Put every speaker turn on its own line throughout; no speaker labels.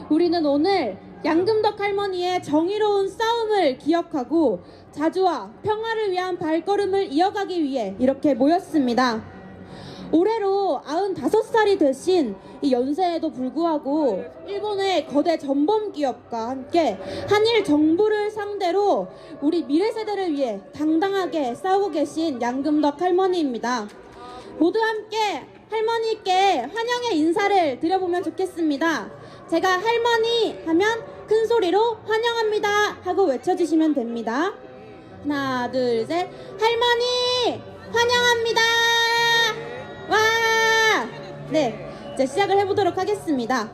우리는 오늘 양금덕 할머니의 정의로운 싸움을 기억하고 자주와 평화를 위한 발걸음을 이어가기 위해 이렇게 모였습니다. 올해로 95살이 되신 이 연세에도 불구하고 일본의 거대 전범 기업과 함께 한일 정부를 상대로 우리 미래 세대를 위해 당당하게 싸우고 계신 양금덕 할머니입니다. 모두 함께 할머니께 환영의 인사를 드려보면 좋겠습니다. 제가 할머니 하면 큰 소리로 환영합니다 하고 외쳐주시면 됩니다. 하나, 둘, 셋. 할머니 환영합니다. 와! 네, 이제 시작을 해보도록 하겠습니다.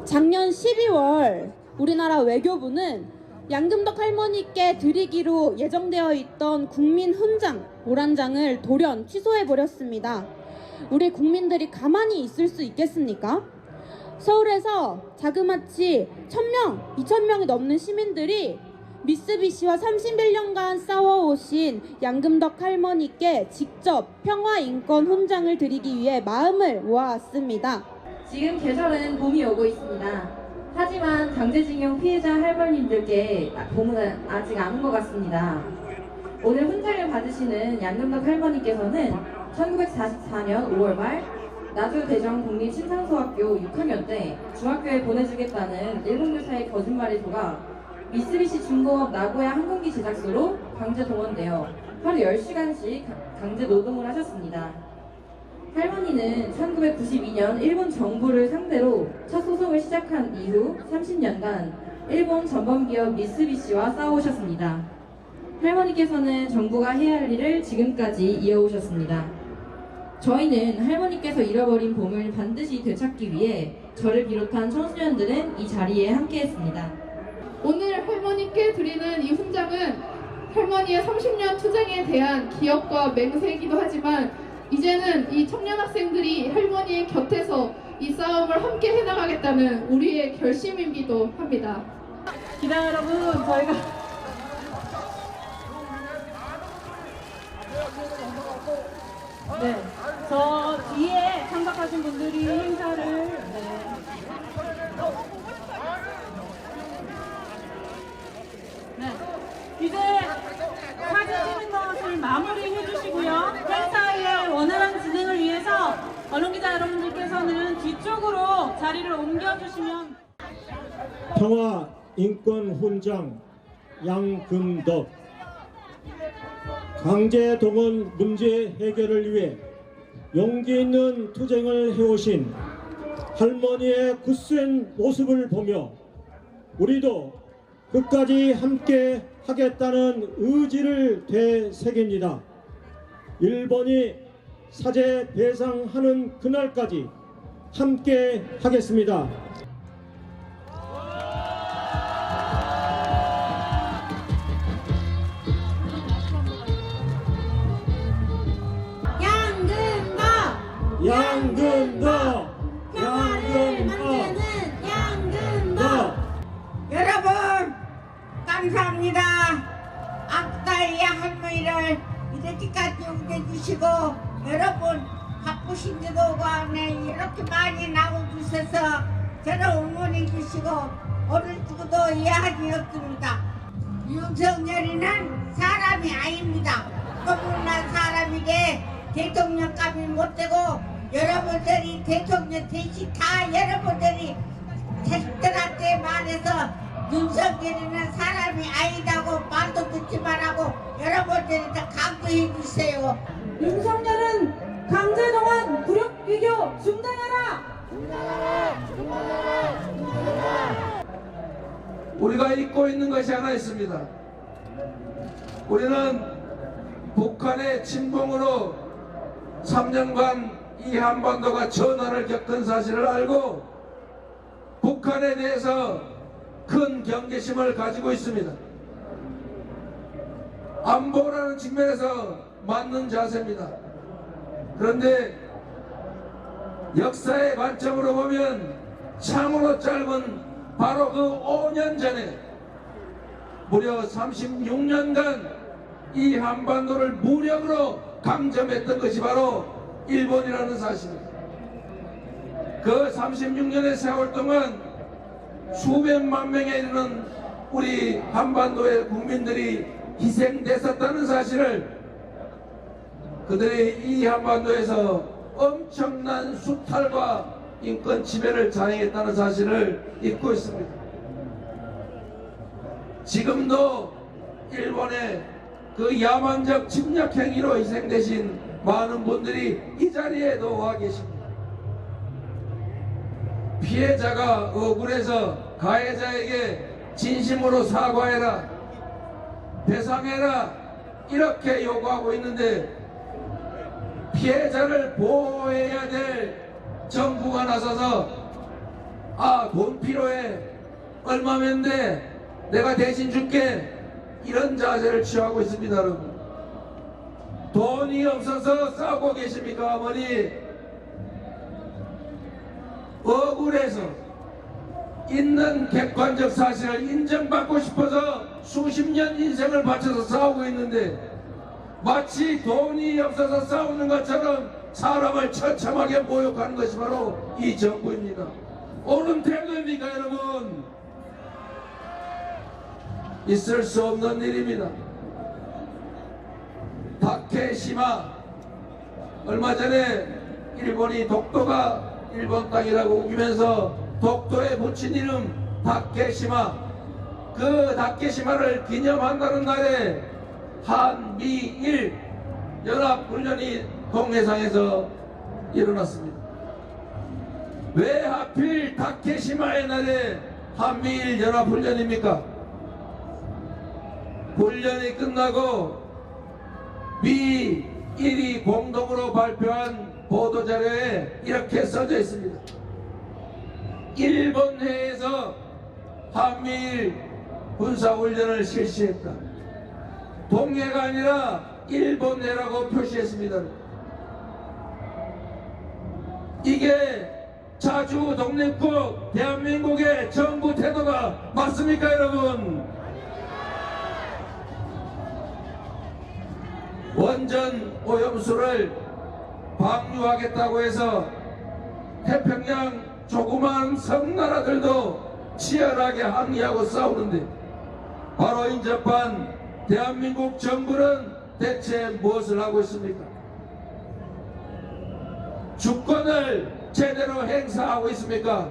작년 12월 우리나라 외교부는 양금덕 할머니께 드리기로 예정되어 있던 국민 훈장, 오란장을 돌연 취소해버렸습니다. 우리 국민들이 가만히 있을 수 있겠습니까? 서울에서 자그마치 1000명, 2000명이 넘는 시민들이 미쓰비시와 31년간 싸워오신 양금덕 할머니께 직접 평화인권 훈장을 드리기 위해 마음을 모아왔습니다.
지금 계절은 봄이 오고 있습니다. 하지만 강제징용 피해자 할머님들께 봄은 아직 안 온 것 같습니다. 오늘 훈장을 받으시는 양금덕 할머니께서는 1944년 5월 말 나주대전 국립신상소학교 6학년 때 중학교에 보내주겠다는 일본 교사의 거짓말에 속아 미쓰비시 중공업 나고야 항공기 제작소로 강제 동원되어 하루 10시간씩 강제 노동을 하셨습니다. 할머니는 1992년 일본 정부를 상대로 첫 소송을 시작한 이후 30년간 일본 전범기업 미쓰비시와 싸워오셨습니다. 할머니께서는 정부가 해야 할 일을 지금까지 이어오셨습니다. 저희는 할머니께서 잃어버린 봄을 반드시 되찾기 위해 저를 비롯한 청소년들은 이 자리에 함께했습니다.
오늘 할머니께 드리는 이 훈장은 할머니의 30년 투쟁에 대한 기억과 맹세이기도 하지만 이제는 이 청년 학생들이 할머니의 곁에서 이 싸움을 함께 해나가겠다는 우리의 결심이기도 합니다.
기자 여러분, 저희가 네, 저 뒤에 참석하신 분들이 행사를 이제 사진 찍는 것을 마무리해 주시고요. 행사의 원활한 진행을 위해서 언론기자 여러분들께서는 뒤쪽으로 자리를 옮겨주시면.
평화 인권 훈장 양금덕 강제 동원 문제 해결을 위해 용기 있는 투쟁을 해오신 할머니의 굳센 모습을 보며 우리도 끝까지 함께 하겠다는 의지를 되새깁니다. 일본이 사죄 배상하는 그날까지 함께 하겠습니다. 양금덕!
평화를 만드는 양금덕! 여러분 감사합니다. 아까의 할머니를 이렇게까지 옮겨주시고 여러분 바쁘신데도 안에 이렇게 많이 나와주셔서 저를 응원해 주시고 어릴 적도 이해하기 없습니다. 윤석열이는 사람이 아닙니다. 너무난 사람에게 대통령감이 못되고 여러분들이 대통령 대신 다 여러분들이 자식들한테 말해서 윤석열이는 사람이 아니다고 말도 듣지 말라고 여러분들이 다 강조해 주세요.
윤석열은 강제동원武力 외교 중단하라!
우리가 잊고 있는 것이 하나 있습니다. 우리는 북한의 침공으로 3년간 이 한반도가 전환을 겪은 사실을 알고 북한에 대해서 큰 경계심을 가지고 있습니다. 안보라는 측면에서 맞는 자세입니다. 그런데 역사의 관점으로 보면 참으로 짧은 바로 그 5년 전에 무려 36년간 이 한반도를 무력으로 강점했던 것이 바로 일본이라는 사실입니다. 그 36년의 세월 동안 수백만 명에 이르는 우리 한반도의 국민들이 희생됐었다는 사실을, 그들이 이 한반도에서 엄청난 수탈과 인권 침해를 자행했다는 사실을 잊고 있습니다. 지금도 일본의 그 야만적 침략 행위로 희생되신 많은 분들이 이 자리에도 와 계십니다. 피해자가 억울해서 가해자에게 진심으로 사과해라, 배상해라 이렇게 요구하고 있는데, 피해자를 보호해야 될 정부가 나서서 돈 필요해, 얼마면 돼, 내가 대신 줄게, 이런 자세를 취하고 있습니다. 여러분, 돈이 없어서 싸우고 계십니까? 어머니, 억울해서 있는 객관적 사실을 인정받고 싶어서 수십 년 인생을 바쳐서 싸우고 있는데, 마치 돈이 없어서 싸우는 것처럼 사람을 처참하게 모욕하는 것이 바로 이 정부입니다. 옳은 태도입니까, 여러분? 있을 수 없는 일입니다. 다케시마, 얼마 전에 일본이 독도가 일본 땅이라고 우기면서 독도에 붙인 이름 다케시마, 그 다케시마를 기념한다는 날에 한미일 연합훈련이 동해상에서 일어났습니다. 왜 하필 다케시마의 날에 한미일 연합훈련입니까? 훈련이 끝나고 미일이 공동으로 발표한 보도자료에 이렇게 써져 있습니다. 일본 해에서 한미일 군사훈련을 실시했다. 동해가 아니라 일본 해라고 표시했습니다. 이게 자주 독립국 대한민국의 정부 태도가 맞습니까, 여러분? 원전 오염수를 방류하겠다고 해서 태평양 조그만 섬나라들도 치열하게 항의하고 싸우는데, 바로 인접한 대한민국 정부는 대체 무엇을 하고 있습니까? 주권을 제대로 행사하고 있습니까?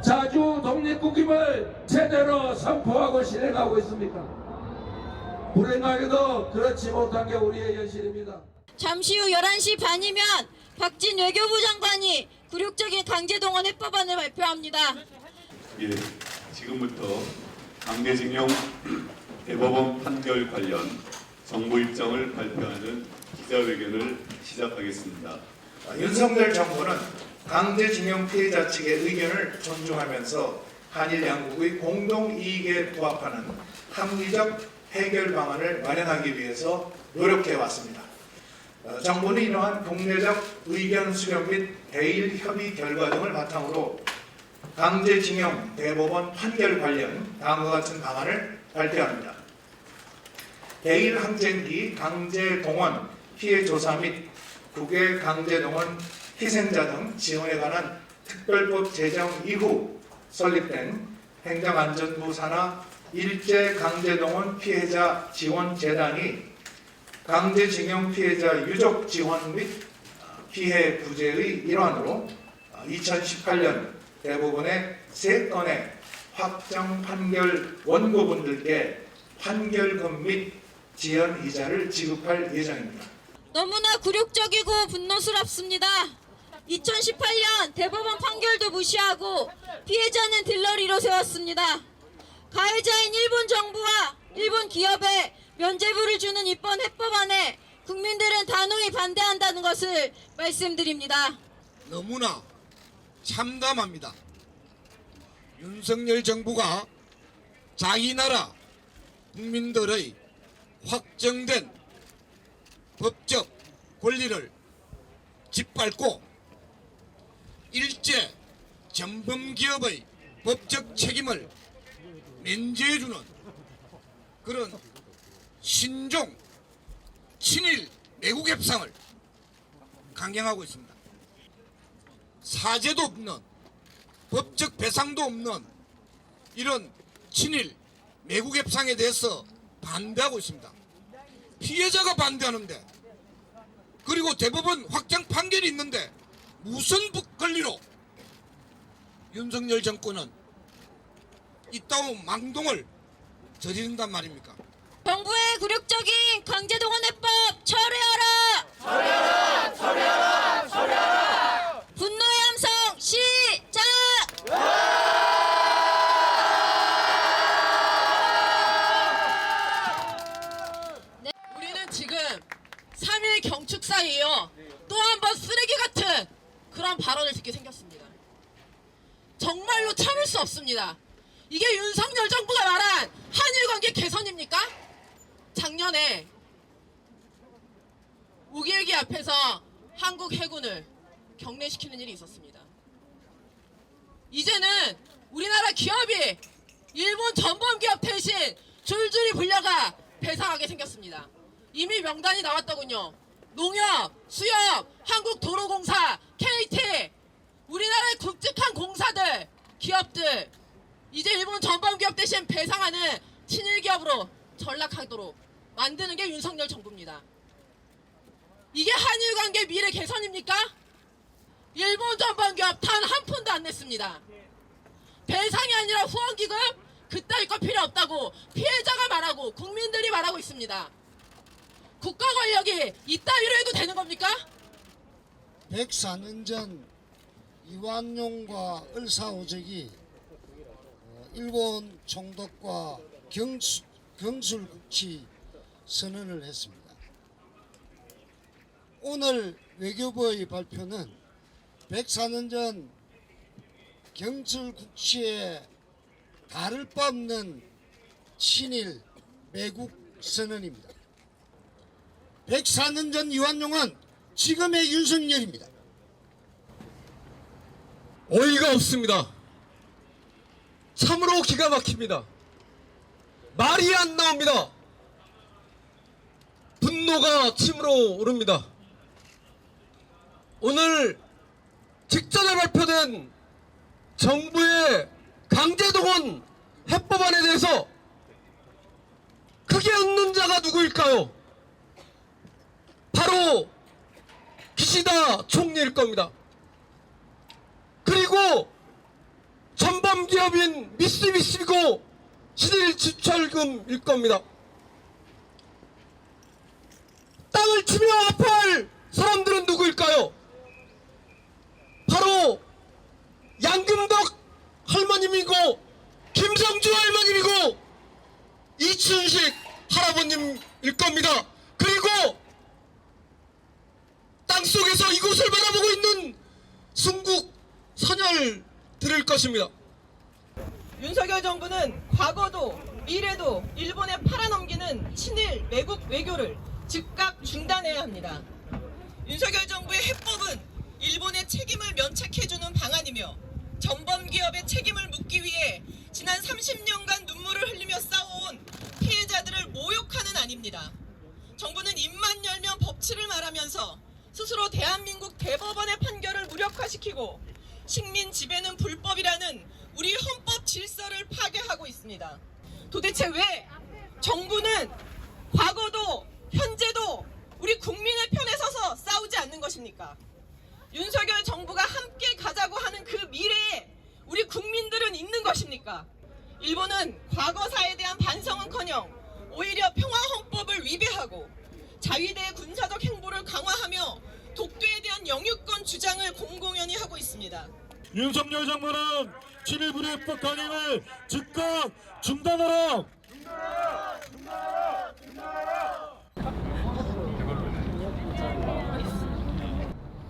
자주 독립국임을 제대로 선포하고 실행하고 있습니까? 불행하게도 그렇지 못한 게 우리의 현실입니다.
잠시 후 11시 반이면 박진 외교부 장관이 굴욕적인 강제동원 해법안을 발표합니다.
예, 지금부터 강제징용 대법원 판결 관련 정부 입장을 발표하는 기자회견을 시작하겠습니다.
윤석열 정부는 강제징용 피해자 측의 의견을 존중하면서 한일 양국의 공동이익에 부합하는 합리적 해결 방안을 마련하기 위해서 노력해 왔습니다. 정부는 이러한 국내적 의견 수렴 및 대일 협의 결과 등을 바탕으로 강제징용 대법원 판결 관련 다음과 같은 방안을 발표합니다. 대일 항쟁기 강제동원 피해 조사 및 국외 강제동원 희생자 등 지원에 관한 특별법 제정 이후 설립된 행정안전부 산하 일제 강제동원 피해자 지원재단이 강제징용 피해자 유족 지원 및 피해 구제의 일환으로 2018년 대법원의 3건의 확정 판결 원고분들께 판결금 및 지연 이자를 지급할 예정입니다.
너무나 굴욕적이고 분노스럽습니다. 2018년 대법원 판결도 무시하고 피해자는 딜러리로 세웠습니다. 가해자인 일본 정부와 일본 기업에 면죄부를 주는 이번 해법안에 국민들은 단호히 반대한다는 것을 말씀드립니다.
너무나 참담합니다. 윤석열 정부가 자기 나라 국민들의 확정된 법적 권리를 짓밟고 일제 전범기업의 법적 책임을 면제해주는 그런 신종 친일 매국 협상을 강행하고 있습니다. 사죄도 없는 법적 배상도 없는 이런 친일 매국 협상에 대해서 반대하고 있습니다. 피해자가 반대하는데, 그리고 대법원 확정 판결이 있는데 무슨 권리로 윤석열 정권은 이따운 망동을 저지른단 말입니까?
정부의 굴욕적인 강제동원 해법 철회하라! 철회하라! 철회하라! 철회하라! 분노의 함성 시작!
우리는 지금 3.1 경축 사이에요. 또 한 번 쓰레기 같은 그런 발언을 듣게 생겼습니다. 정말로 참을 수 없습니다. 이게 윤석열 정부가 말한 한일 관계 개선입니까? 작년에 5.11기 앞에서 한국 해군을 격례시키는 일이 있었습니다. 이제는 우리나라 기업이 일본 전범기업 대신 줄줄이 불려가 배상하게 생겼습니다. 이미 명단이 나왔더군요. 농협, 수협, 한국도로공사, KT, 우리나라의 굵직한 공사들, 기업들, 이제 일본 전범기업 대신 배상하는 친일기업으로 전락하도록 만드는 게 윤석열 정부입니다. 이게 한일관계 미래 개선입니까? 일본 전범기업 단 한 푼도 안 냈습니다. 배상이 아니라 후원기금? 그따위 거 필요 없다고 피해자가 말하고 국민들이 말하고 있습니다. 국가 권력이 이따위로 해도 되는 겁니까?
104년 전 이완용과 을사오적이 일본 총독과 경술국치 선언을 했습니다. 오늘 외교부의 발표는 104년 전 경술국치에 다를 바 없는 친일 매국 선언입니다. 104년 전 이완용은 지금의 윤석열입니다.
어이가 없습니다. 참으로 기가 막힙니다. 말이 안 나옵니다. 분노가 침으로 오릅니다. 오늘 직전에 발표된 정부의 강제동원 해법안에 대해서 크게 웃는 자가 누구일까요? 바로 기시다 총리일 겁니다. 그리고 전범기업인 미쓰비시고 신일지철금일 겁니다. 땅을 치며 아파할 사람들은 누구일까요? 바로 양금덕 할머님이고 김성주 할머님이고 이춘식 할아버님일 겁니다. 그리고 땅속에서 이곳을 바라보고 있는 순국 선열들일 것입니다.
윤석열 정부는 과거도 미래도 일본에 팔아넘기는 친일 매국 외교를 즉각 중단해야 합니다. 윤석열 정부의 해법은 일본의 책임을 면책해주는 방안이며 전범기업의 책임을 묻기 위해 지난 30년간 눈물을 흘리며 싸워온 피해자들을 모욕하는 안입니다. 정부는 입만 열면 법치를 말하면서 스스로 대한민국 대법원의 판결을 무력화시키고 식민 지배는 불법이라는 우리 헌법 질서를 파괴하고 있습니다. 도대체 왜 정부는 과거도 현재도 우리 국민의 편에 서서 싸우지 않는 것입니까? 윤석열 정부가 함께 가자고 하는 그 미래에 우리 국민들은 있는 것입니까? 일본은 과거사에 대한 반성은커녕 오히려 평화헌법을 위배하고 자위대의 군사적 행보를 강화하며 독도에 대한 영유권 주장을 공공연히 하고 있습니다.
윤석열 정부는 친일 불이법 강행을 즉각 중단하라!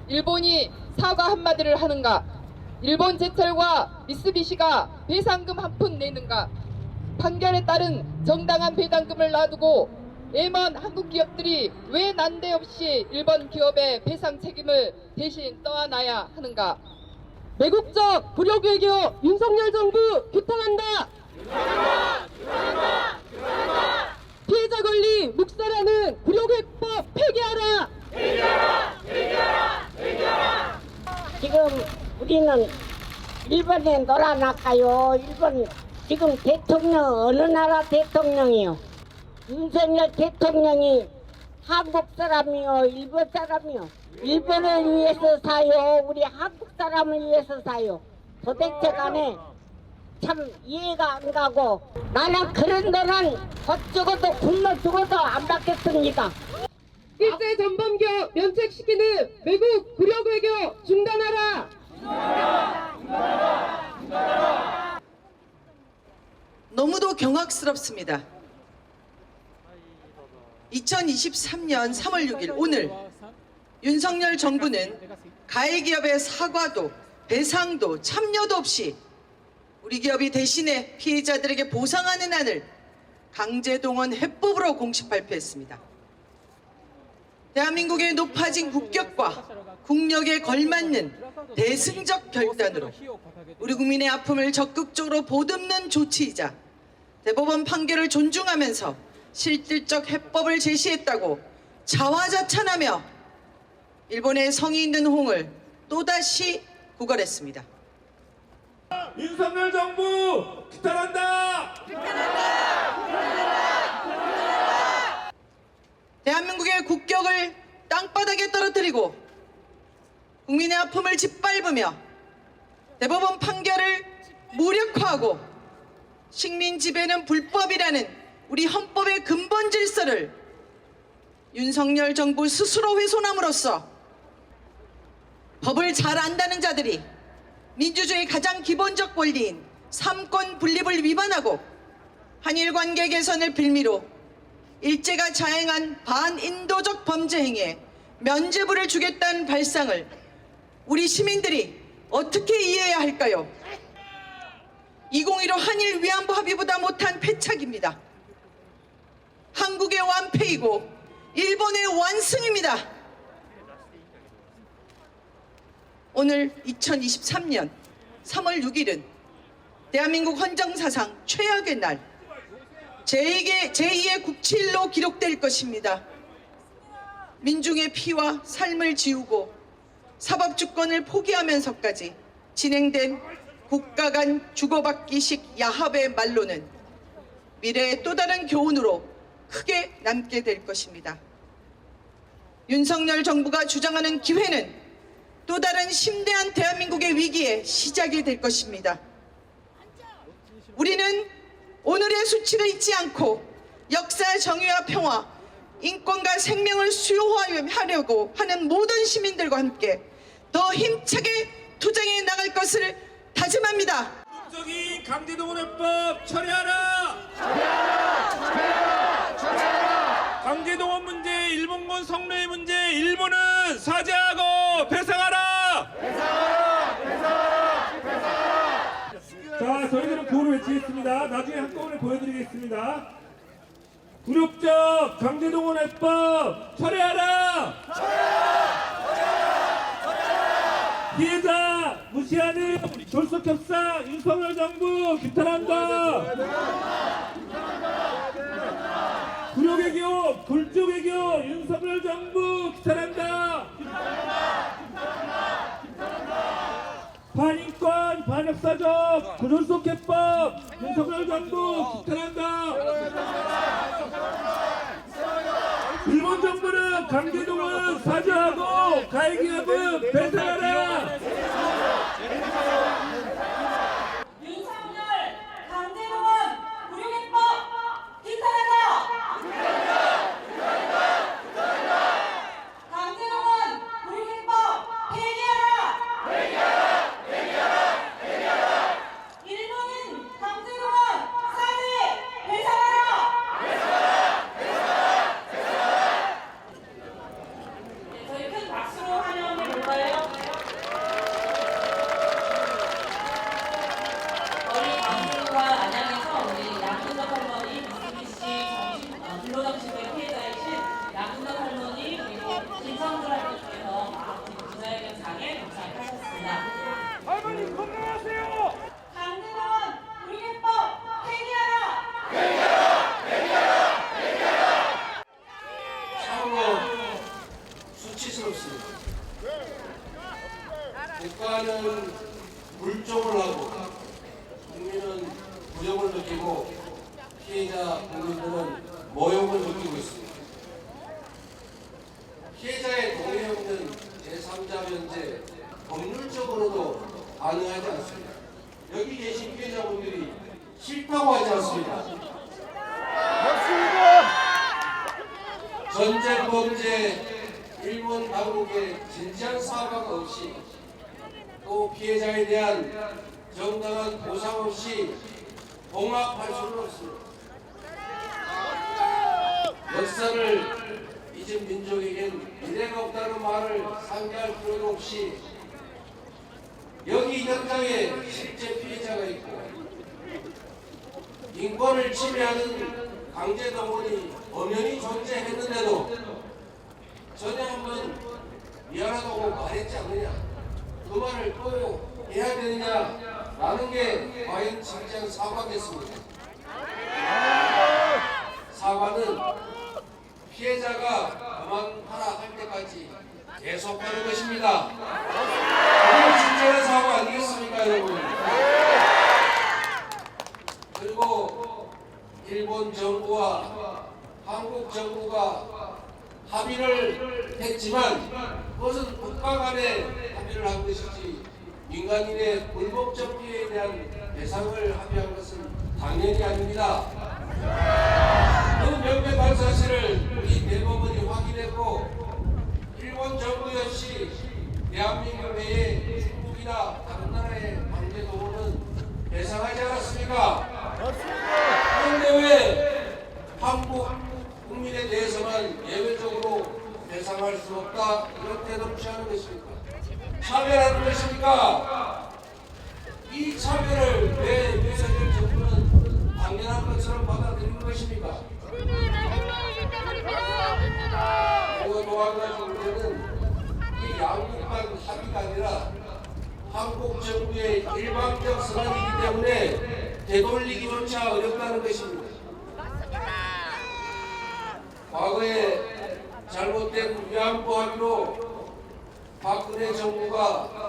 일본이 사과 한마디를 하는가? 일본 제철과 미쓰비시가 배상금 한 푼 내는가? 판결에 따른 정당한 배당금을 놔두고 애먼 한국 기업들이 왜 난데없이 일본 기업의 배상 책임을 대신 떠안아야 하는가? 매국적 불역 외교 윤석열 정부 규탄한다! 피해자 권리 묵살하는 불역회법 폐기하라!
지금 우리는 일본에 놀아놨까요? 일본 지금 대통령 어느 나라 대통령이요? 윤석열 대통령이 한국 사람이요? 일본 사람이요? 일본을 위해서 사요? 우리 한국 사람을 위해서 사요? 도대체 간에 참 이해가 안 가고 나는 그런 돈은 곧 죽어도 굶어 죽어도 안 받겠습니다.
일제 전범기업 면책시키는 외국 굴욕 외교 중단하라!
너무도 경악스럽습니다. 2023년 3월 6일 오늘 윤석열 정부는 가해기업의 사과도 배상도 참여도 없이 우리 기업이 대신에 피해자들에게 보상하는 안을 강제동원 해법으로 공식 발표했습니다. 대한민국의 높아진 국격과 국력에 걸맞는 대승적 결단으로 우리 국민의 아픔을 적극적으로 보듬는 조치이자 대법원 판결을 존중하면서 실질적 해법을 제시했다고 자화자찬하며 일본의 성의 있는 호응을 또다시 구걸했습니다.
윤석열 정부 규탄한다!
대한민국의 국격을 땅바닥에 떨어뜨리고 국민의 아픔을 짓밟으며 대법원 판결을 무력화하고 식민 지배는 불법이라는 우리 헌법의 근본 질서를 윤석열 정부 스스로 훼손함으로써 법을 잘 안다는 자들이 민주주의의 가장 기본적 권리인 삼권 분립을 위반하고 한일 관계 개선을 빌미로 일제가 자행한 반인도적 범죄 행위에 면죄부를 주겠다는 발상을 우리 시민들이 어떻게 이해해야 할까요? 2015 한일 위안부 합의보다 못한 패착입니다. 한국의 완패이고 일본의 완승입니다. 오늘 2023년 3월 6일은 대한민국 헌정사상 최악의 날 제2의 9.7로 기록될 것입니다. 민중의 피와 삶을 지우고 사법주권을 포기하면서까지 진행된 국가 간 주고받기식 야합의 말로는 미래의 또 다른 교훈으로 크게 남게 될 것입니다. 윤석열 정부가 주장하는 기회는 또 다른 심대한 대한민국의 위기의 시작이 될 것입니다. 우리는 오늘의 수치를 잊지 않고 역사 정의와 평화, 인권과 생명을 수호하려고 하는 모든 시민들과 함께 더 힘차게 투쟁해 나갈 것을 다짐합니다.
적인 강제동원해법 처리하라! 강제동원 문제, 일본군 성노예 문제, 일본은 사죄하고 배상하라! 자, 저희들은 구호를 외치겠습니다. 나중에 한꺼번에 보여드리겠습니다. 굴욕적 강제동원해법 처리하라! 피해자 무시하는 졸속협상 윤석열 정부 규탄한다! 굴욕외교, 굴욕외교 윤석열 정부 규탄한다! 반인권, 반역사적 졸속해법 윤석열 정부 규탄한다! 일본 정부는 강제동원 사죄하고 가해기업은 배상하라!
윤석열 강제동원 굴욕해법 규탄한다! 강제동원 굴욕해법 폐기하라! 일본인 강제동원 사죄 배상하라!
느끼고 피해자 국민들은 모욕을 느끼고 있습니다. 피해자의 동의 없는 제3자 면제 법률적으로도 가능하지 않습니다. 여기 계신 피해자분들이 싫다고 하지 않습니다. 전쟁 범죄 일본 당국의 진지한 사과가 없이 또 피해자에 대한 정당한 보상 없이 봉합할 수는 없습니다. 역사를 잊은 민족에겐 미래가 없다는 말을 상기할 필요도 없이 여기 현장에 실제 피해자가 있고 인권을 침해하는 강제동원이 엄연히 존재했는데도 전에 한번 미안하다고 말했지 않느냐, 그 말을 또 해야 되느냐라는 게 과연 진지한 사과겠습니까? 사과는 피해자가 그만하라 할 때까지 계속하는 것입니다. 그게 진정한 사과 아니겠습니까, 여러분? 그리고 일본 정부와 한국 정부가 합의를 했지만 그것은 국가 간에 합의를 한 것이지 민간인의 불법적 피해에 대한 배상을 합의한 것은 당연히 아닙니다. 그 명백한 사실을 우리 대법원이 확인했고 일본 정부 역시 대한민국 외에 중국이나 다른 나라의 강제동원은 배상하지 않았습니까? 그런데 왜 한국 국민에 대해서만 예외적으로 배상할 수 없다 이런 태도를 취하는 것입니까? 차별하는 것입니까? 이 차별을 왜 윤석열 정부는 당연한 것처럼 받아들이는 것입니까? 그리고 또 한 가지 문제는 이 양국간 합의가 아니라 한국 정부의 일방적 선언이기 때문에 되돌리기조차 어렵다는 것입니다. 과거에 잘못된 위안부 합의로 박근혜 정부가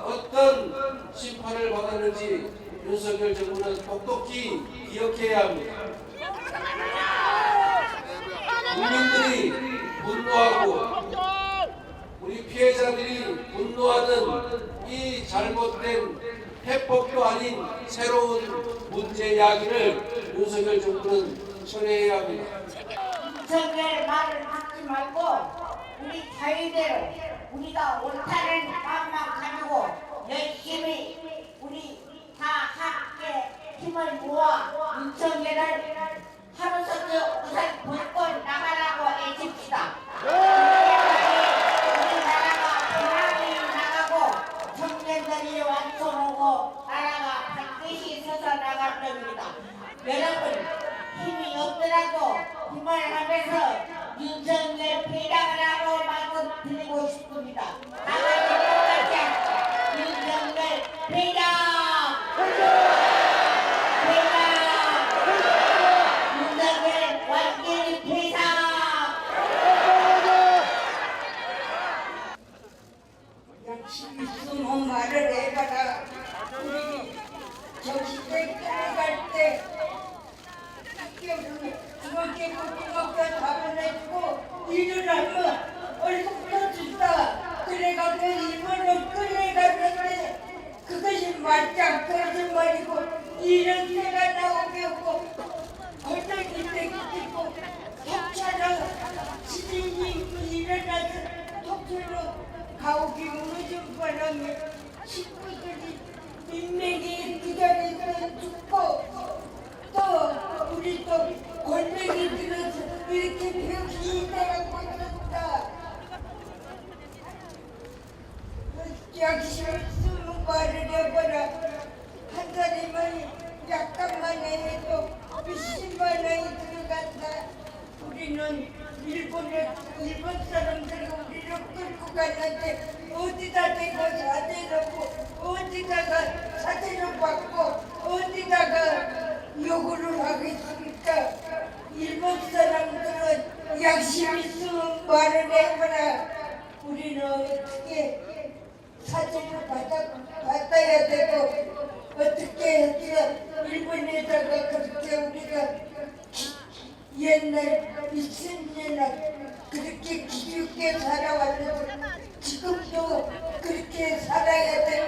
어떤 심판을 받았는지 윤석열 정부는 똑똑히 기억해야 합니다. 국민들이 분노하고 우리 피해자들이 분노하는 이 잘못된 해법도 아닌 새로운 문제 야기를 윤석열 정부는 철회해야 합니다.
윤석열 말을 듣지 말고 우리 자유대로 우리가 옳다는 마음만 가지고 열심히 우리 다 함께 힘을 모아 윤석열을 하루속히 우선 벗고 나가라고 애칩시다. 우리나라가 편안히 나가고 청년들이 완성하고 나라가 반드시 서서 나갈 겁니다. 여러분 힘이 없더라도 힘을 하면서 윤석열 폐당하라고 말씀드리고 싶습니다. 나가지 못하자 윤석열 폐당! 윤석열 완전히 폐당!
열심히 숨은 말을 해봐라. 우리 정시대 들어갈 때 그렇게 고등학교 답변해주고 일을 하면 얼굴 떠준다. 그래가지고 일본으로 끌려갔는데 그것이 말짱 거짓말이고 이런 새가 나오게 하고 골뱅이 땡기고 톡차랑 지진이 일어나서 톡차로 가오기 무너진 바람에 식구들이 인맥이 기다려서 죽고 또 우리 또 골뱅이 들어서 이렇게 병신이 되고 있었다. 역시 쓰는 말을 해봐라. 한 사람은 약간만 해도 몇십만 원이 들어간다. 우리는 일본 사람들이 우리를 끌고 갔는데 어디다 대고 사대놓고 어디다가 사대를 받고 어디다가 요구를 하겠습니까? 일본 사람들은 양심이 있으면 말을 해봐라. 우리는 어떻게 사진을 받아야 되고 어떻게 해서 일본에다가 그렇게 그렇게 우리가 옛날 2000년 그렇게 기죽게 살아왔는데 지금도 그렇게 살아야 돼.